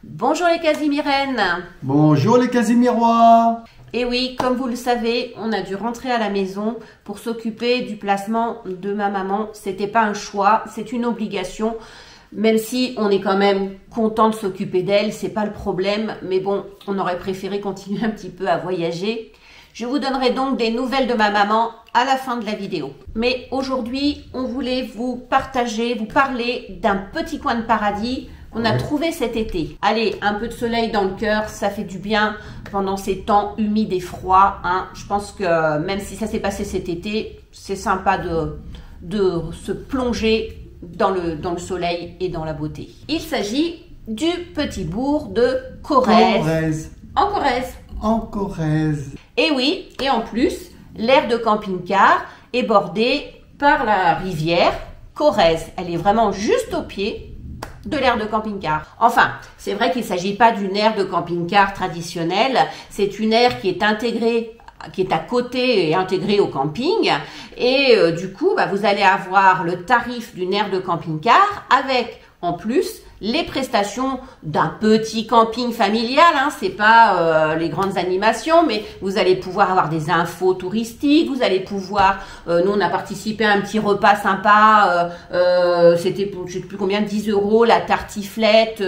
Bonjour les Casimiraines. Bonjour les Casimirois. Et oui, comme vous le savez, on a dû rentrer à la maison pour s'occuper du placement de ma maman. C'était pas un choix, c'est une obligation. Même si on est quand même content de s'occuper d'elle, c'est pas le problème. Mais bon, on aurait préféré continuer un petit peu à voyager. Je vous donnerai donc des nouvelles de ma maman à la fin de la vidéo. Mais aujourd'hui, on voulait vous parler d'un petit coin de paradis qu'on a trouvé cet été. Allez, un peu de soleil dans le cœur, ça fait du bien pendant ces temps humides et froids. Je pense que même si ça s'est passé cet été, c'est sympa de se plonger dans le soleil et dans la beauté. Il s'agit du petit bourg de Corrèze. En Corrèze. En Corrèze. Et oui, et en plus, l'aire de camping-car est bordée par la rivière Corrèze. Elle est vraiment juste au pied de l'aire de camping-car. Enfin, c'est vrai qu'il ne s'agit pas d'une aire de camping-car traditionnelle, c'est une aire qui est intégrée, qui est à côté et intégrée au camping. Et du coup, vous allez avoir le tarif d'une aire de camping-car avec, en plus, les prestations d'un petit camping familial, c'est pas les grandes animations, mais vous allez pouvoir avoir des infos touristiques, vous allez pouvoir, nous on a participé à un petit repas sympa, c'était pour je sais plus combien, 10 € la tartiflette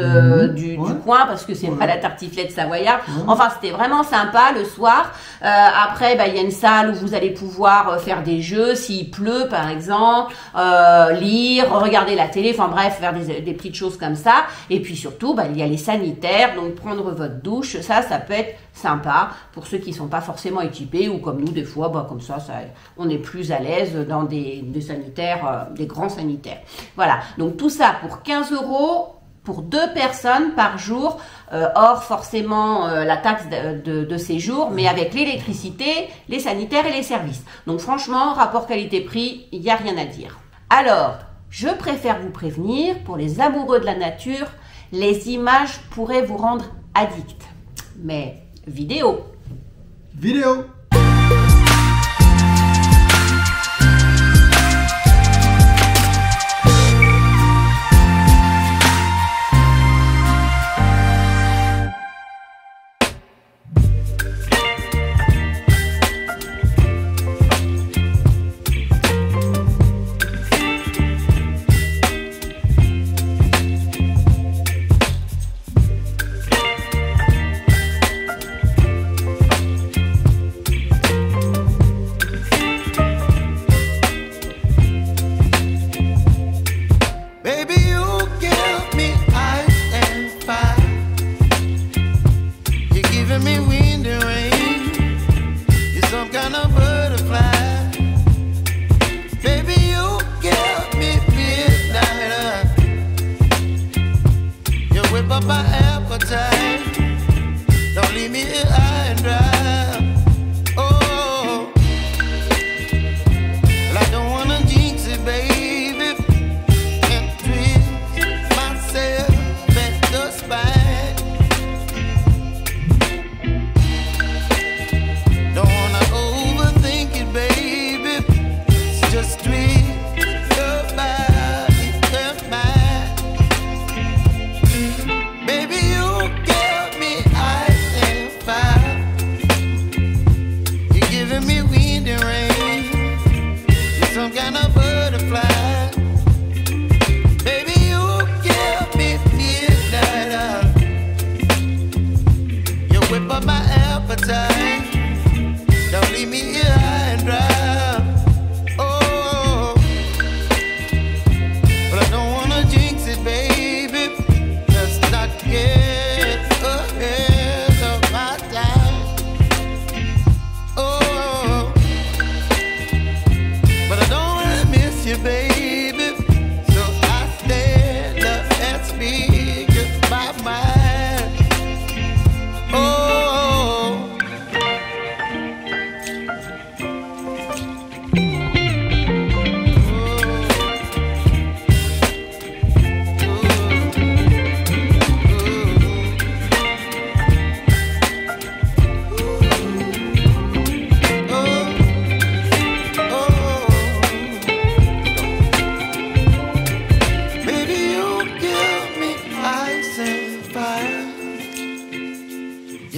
du coin, parce que c'est pas la tartiflette savoyarde. Enfin, c'était vraiment sympa le soir. Après, il y a une salle où vous allez pouvoir faire des jeux, s'il pleut par exemple, lire, regarder la télé, enfin bref, faire des petites choses comme ça. Et puis surtout, il y a les sanitaires, donc prendre votre douche, ça peut être sympa pour ceux qui ne sont pas forcément équipés ou comme nous, des fois, comme ça on est plus à l'aise dans des sanitaires, des grands sanitaires. Voilà, donc tout ça pour 15 € pour 2 personnes par jour, hors forcément la taxe de séjour, mais avec l'électricité, les sanitaires et les services. Donc franchement, rapport qualité-prix, il n'y a rien à dire. Alors, je préfère vous prévenir, pour les amoureux de la nature, les images pourraient vous rendre addict. Mais vidéo. Vidéo.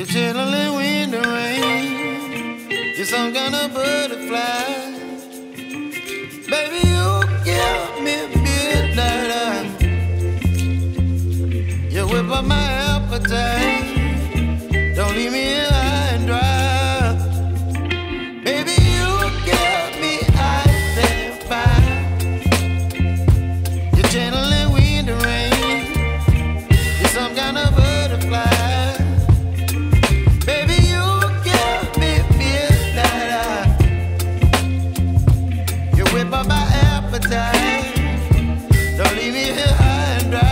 You're chilling in the rain. You're some kind of butterfly. Baby, you give me midnight. You whip up my appetite. Don't leave me here high and dry. Baby, you give me ice and fire. You're channeling wind and rain. You're some kind of butterfly. Baby, you give me midnight. You whip up my appetite. Don't leave me here high and dry.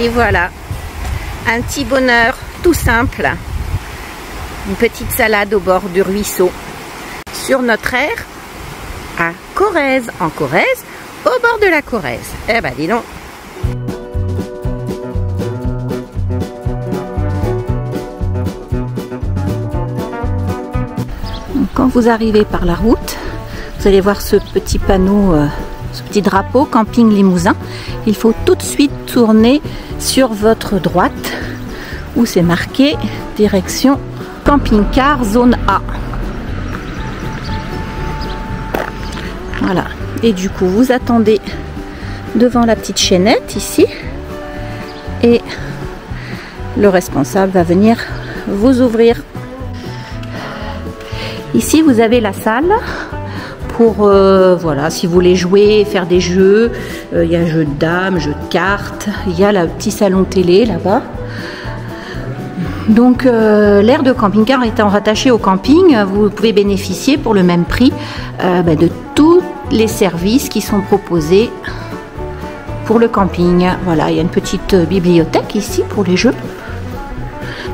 Et voilà, un petit bonheur tout simple. Une petite salade au bord du ruisseau. Sur notre aire à Corrèze, en Corrèze, au bord de la Corrèze. Eh ben dis donc. Quand vous arrivez par la route, vous allez voir ce petit panneau, ce petit drapeau Camping Limousin. Il faut tout de suite tourner sur votre droite où c'est marqué direction camping-car zone A. Voilà. Et du coup, vous attendez devant la petite chaînette ici et le responsable va venir vous ouvrir. Ici, vous avez la salle pour, voilà, si vous voulez jouer, faire des jeux. Il y a jeux de dames, jeux de cartes. Il y a le petit salon télé là-bas. Donc, l'aire de camping-car étant rattachée au camping, vous pouvez bénéficier pour le même prix de tous les services qui sont proposés pour le camping. Voilà, il y a une petite bibliothèque ici pour les jeux.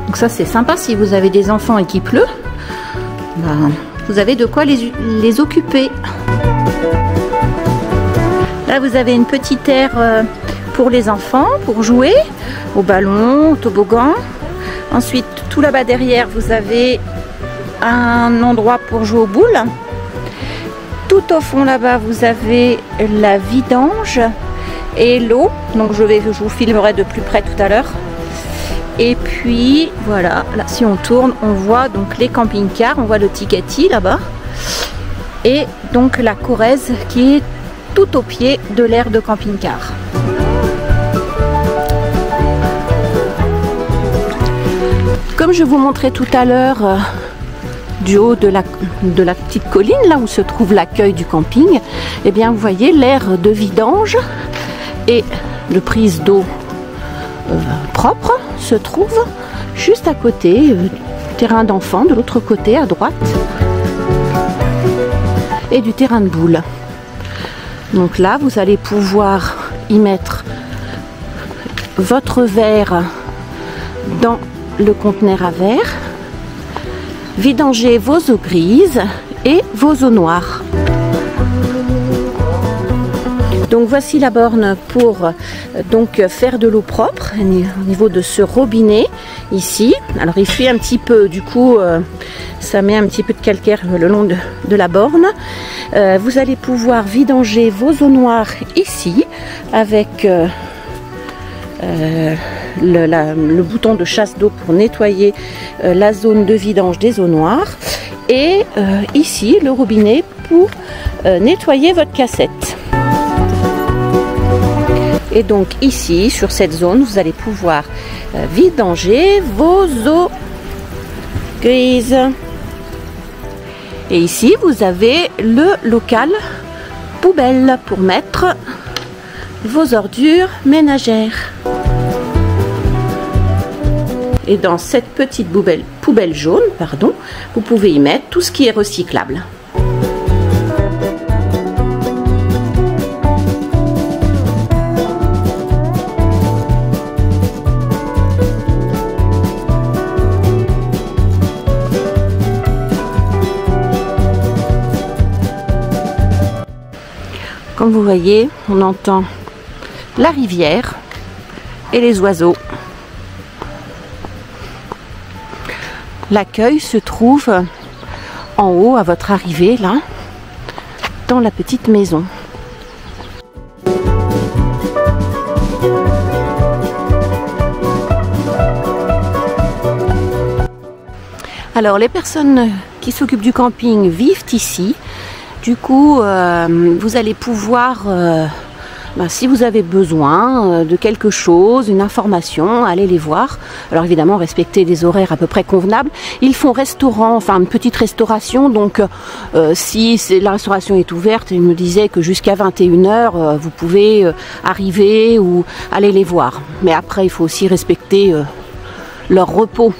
Donc ça, c'est sympa si vous avez des enfants et qu'il pleut. Ben, vous avez de quoi les occuper. Là, vous avez une petite aire pour les enfants, pour jouer au ballon, au toboggan. Ensuite, tout là-bas derrière, vous avez un endroit pour jouer aux boules. Tout au fond là-bas, vous avez la vidange et l'eau. Donc, je vous filmerai de plus près tout à l'heure. Et puis voilà, là si on tourne, on voit donc les camping-cars, on voit le Tikati là-bas. Et donc la Corrèze qui est tout au pied de l'aire de camping-car. Comme je vous montrais tout à l'heure, du haut de la petite colline, là où se trouve l'accueil du camping, eh bien vous voyez l'aire de vidange et de prise d'eau propre se trouve juste à côté, terrain d'enfants de l'autre côté à droite et du terrain de boules. Donc là vous allez pouvoir y mettre votre verre dans le conteneur à verre, vidanger vos eaux grises et vos eaux noires. Donc voici la borne pour donc faire de l'eau propre au niveau de ce robinet ici. Alors il fuit un petit peu, du coup ça met un petit peu de calcaire le long de la borne. Vous allez pouvoir vidanger vos eaux noires ici avec le bouton de chasse d'eau pour nettoyer la zone de vidange des eaux noires. Et ici le robinet pour nettoyer votre cassette. Et donc ici, sur cette zone, vous allez pouvoir vidanger vos eaux grises. Et ici, vous avez le local poubelle pour mettre vos ordures ménagères. Et dans cette petite poubelle jaune, pardon, vous pouvez y mettre tout ce qui est recyclable. Comme vous voyez, on entend la rivière et les oiseaux. L'accueil se trouve en haut à votre arrivée, là, dans la petite maison. Alors, les personnes qui s'occupent du camping vivent ici. Du coup, vous allez pouvoir, si vous avez besoin de quelque chose, une information, allez les voir. Alors évidemment, respectez des horaires à peu près convenables. Ils font restaurant, enfin une petite restauration. Donc, si la restauration est ouverte, ils me disaient que jusqu'à 21h, vous pouvez arriver ou aller les voir. Mais après, il faut aussi respecter leur repos.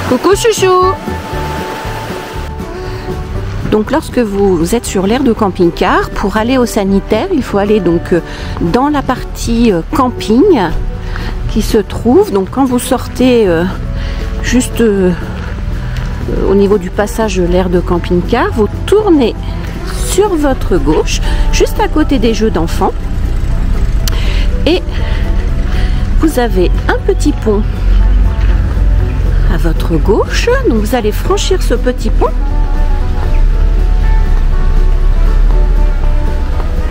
Coucou chouchou. Donc lorsque vous êtes sur l'aire de camping-car, pour aller au sanitaire, il faut aller donc dans la partie camping qui se trouve. Donc quand vous sortez juste au niveau du passage de l'aire de camping-car, vous tournez sur votre gauche, juste à côté des jeux d'enfants. Et vous avez un petit pont à votre gauche. Donc vous allez franchir ce petit pont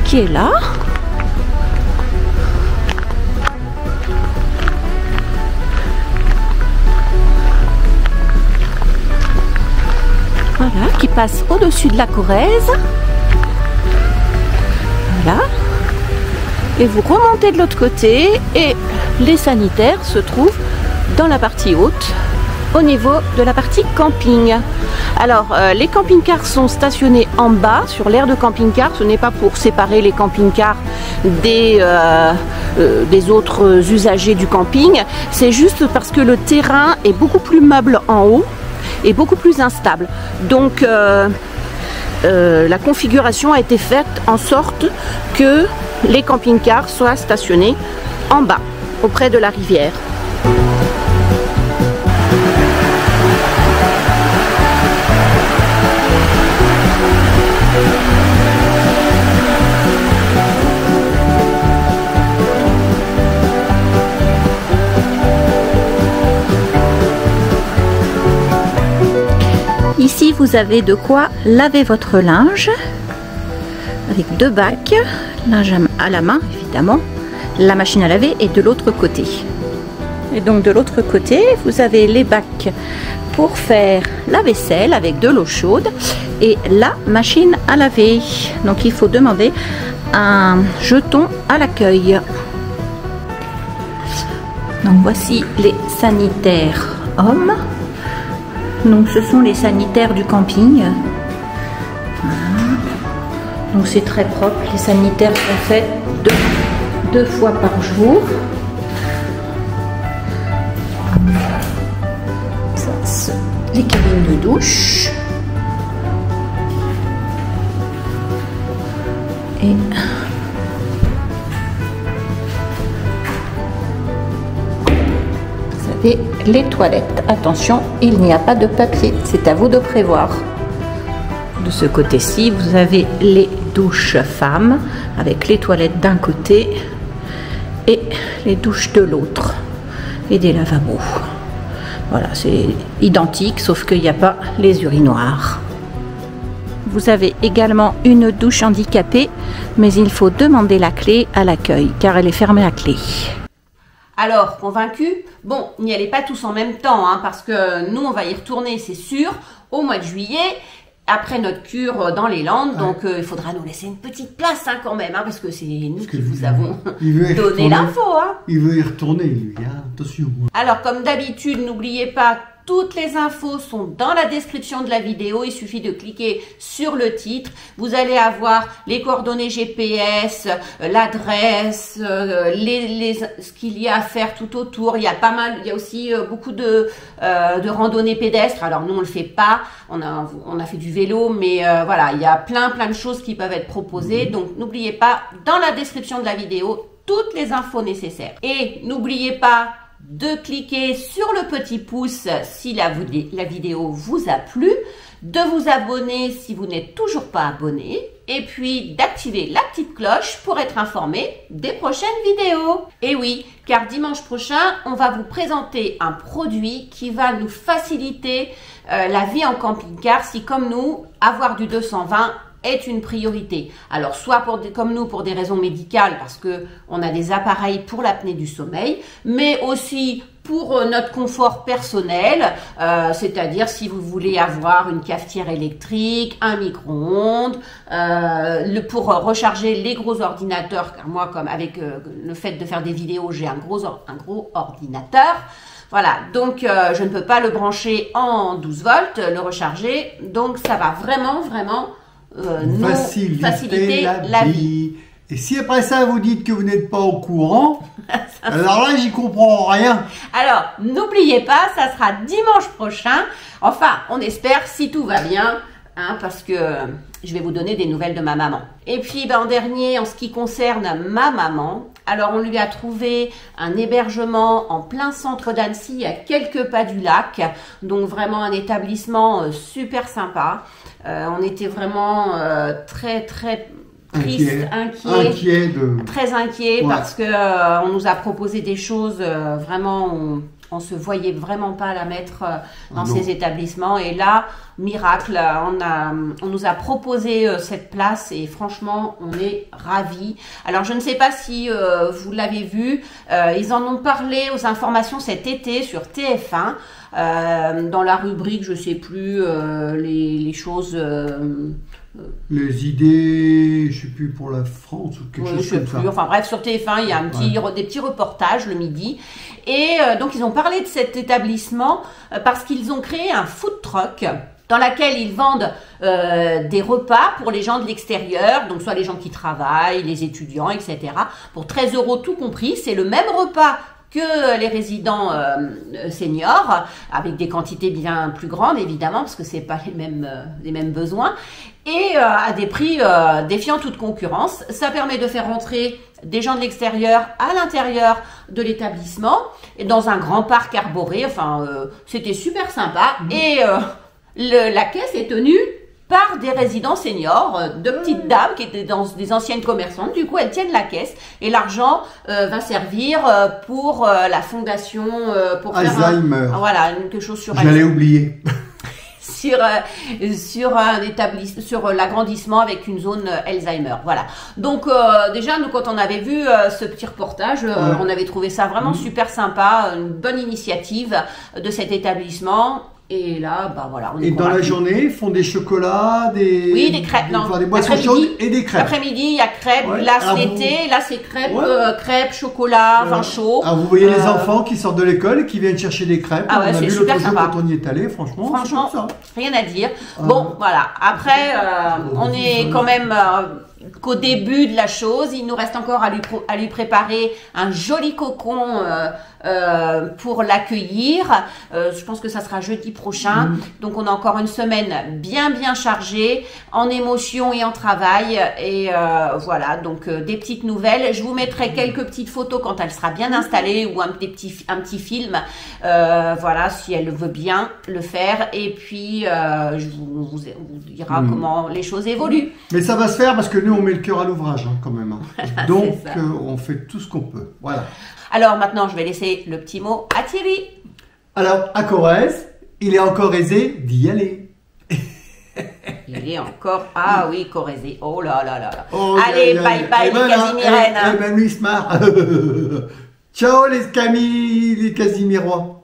qui est là. Voilà, qui passe au-dessus de la Corrèze. Voilà. Et vous remontez de l'autre côté et les sanitaires se trouvent dans la partie haute, au niveau de la partie camping. Alors, les camping-cars sont stationnés en bas sur l'aire de camping-car. Ce n'est pas pour séparer les camping-cars des autres usagers du camping. C'est juste parce que le terrain est beaucoup plus meuble en haut et beaucoup plus instable. Donc, la configuration a été faite en sorte que les camping-cars soient stationnés en bas, auprès de la rivière. Ici, vous avez de quoi laver votre linge avec 2 bacs, linge à la main évidemment, la machine à laver est de l'autre côté. Et donc de l'autre côté, vous avez les bacs pour faire la vaisselle avec de l'eau chaude et la machine à laver. Donc il faut demander un jeton à l'accueil. Donc voici les sanitaires hommes. Donc ce sont les sanitaires du camping. Voilà. Donc c'est très propre. Les sanitaires sont faits deux fois par jour. Ça, c'est les cabines de douche. Et vous avez les toilettes. Attention, il n'y a pas de papier. C'est à vous de prévoir. De ce côté-ci, vous avez les douches femmes avec les toilettes d'un côté et les douches de l'autre et des lavabos. Voilà, c'est identique sauf qu'il n'y a pas les urinoirs. Vous avez également une douche handicapée, mais il faut demander la clé à l'accueil car elle est fermée à clé. Alors, convaincu? Bon, n'y allez pas tous en même temps, hein, parce que nous, on va y retourner, c'est sûr, au mois de juillet, après notre cure dans les Landes. Donc, il faudra nous laisser une petite place, hein, quand même, hein, parce que c'est nous qui vous avons donné l'info. Hein. Il veut y retourner, lui, hein, attention. Alors, comme d'habitude, n'oubliez pas, toutes les infos sont dans la description de la vidéo. Il suffit de cliquer sur le titre. Vous allez avoir les coordonnées GPS, l'adresse, ce qu'il y a à faire tout autour. Il y a pas mal, il y a aussi beaucoup de randonnées pédestres. Alors nous on le fait pas, on a fait du vélo, mais voilà, il y a plein de choses qui peuvent être proposées. Donc n'oubliez pas, dans la description de la vidéo, toutes les infos nécessaires. Et n'oubliez pas de cliquer sur le petit pouce si la vidéo vous a plu, de vous abonner si vous n'êtes toujours pas abonné, et puis d'activer la petite cloche pour être informé des prochaines vidéos. Et oui, car dimanche prochain, on va vous présenter un produit qui va nous faciliter la vie en camping-car si, comme nous, avoir du 220 est une priorité. Alors soit comme nous pour des raisons médicales parce que on a des appareils pour l'apnée du sommeil, mais aussi pour notre confort personnel, c'est-à-dire si vous voulez avoir une cafetière électrique, un micro-ondes, pour recharger les gros ordinateurs, car moi comme avec le fait de faire des vidéos, j'ai un gros ordinateur. Voilà, donc je ne peux pas le brancher en 12 volts, le recharger, donc ça va vraiment nous faciliter la vie. Et si après ça, vous dites que vous n'êtes pas au courant, alors là, j'y comprends rien. Alors, n'oubliez pas, ça sera dimanche prochain. Enfin, on espère, si tout va bien, hein, parce que je vais vous donner des nouvelles de ma maman. Et puis, en dernier, en ce qui concerne ma maman, alors on lui a trouvé un hébergement en plein centre d'Annecy, à quelques pas du lac. Donc, vraiment un établissement super sympa. On était vraiment très triste, inquiet, très inquiet, ouais. Parce que on nous a proposé des choses vraiment, on se voyait vraiment pas la mettre dans ces établissements. Et là, miracle, on nous a proposé cette place et franchement, on est ravis. Alors, je ne sais pas si vous l'avez vu, ils en ont parlé aux informations cet été sur TF1 dans la rubrique, je sais plus, les choses. Les idées, je sais plus, pour la France ou quelque chose comme ça. Enfin bref, sur TF1, il y a des petits reportages le midi. Et donc, ils ont parlé de cet établissement parce qu'ils ont créé un food truck dans lequel ils vendent des repas pour les gens de l'extérieur, donc soit les gens qui travaillent, les étudiants, etc. Pour 13 € tout compris. C'est le même repas que les résidents seniors, avec des quantités bien plus grandes, évidemment, parce que c'est pas les mêmes besoins, et à des prix défiant toute concurrence. Ça permet de faire rentrer des gens de l'extérieur à l'intérieur de l'établissement, et dans un grand parc arboré. Enfin, c'était super sympa. Et la caisse est tenue par des résidents seniors, de petites dames qui étaient des anciennes commerçantes. Du coup, elles tiennent la caisse et l'argent va servir pour la fondation, pour Alzheimer. Voilà, quelque chose sur J'allais oublier. sur un établissement, sur l'agrandissement avec une zone Alzheimer. Voilà. Donc déjà, nous, quand on avait vu ce petit reportage, on avait trouvé ça vraiment super sympa, une bonne initiative de cet établissement. Et là, voilà. Et dans la journée, ils font des chocolats, des crêpes, des boissons chaudes et des crêpes. L'après-midi, il y a crêpes, glace l'été. Là, c'est crêpes, chocolat, vin chaud. Alors, vous voyez les enfants qui sortent de l'école et qui viennent chercher des crêpes. Ah ouais, on a vu l'autre jour quand on y est allé, franchement ça. Rien à dire. Bon, voilà. Après, on est quand même qu'au début de la chose. Il nous reste encore à lui préparer un joli cocon pour l'accueillir. Je pense que ça sera jeudi prochain. Donc, on a encore une semaine bien chargée en émotions et en travail. Et voilà, donc des petites nouvelles. Je vous mettrai quelques petites photos quand elle sera bien installée ou un petit film. Voilà, si elle veut bien le faire. Et puis, je vous dira comment les choses évoluent. Mais ça va se faire parce que nous, on met le cœur à l'ouvrage quand même. Hein. Donc, on fait tout ce qu'on peut. Voilà. Alors maintenant, je vais laisser le petit mot à Thierry. Alors, à Corrèze, il est encore aisé d'y aller. Il est encore... Ah oui, Corrèze. Oh là là là là. Allez, bye les Casimirènes. Même lui se marre. Ciao les Camille, les Casimirois.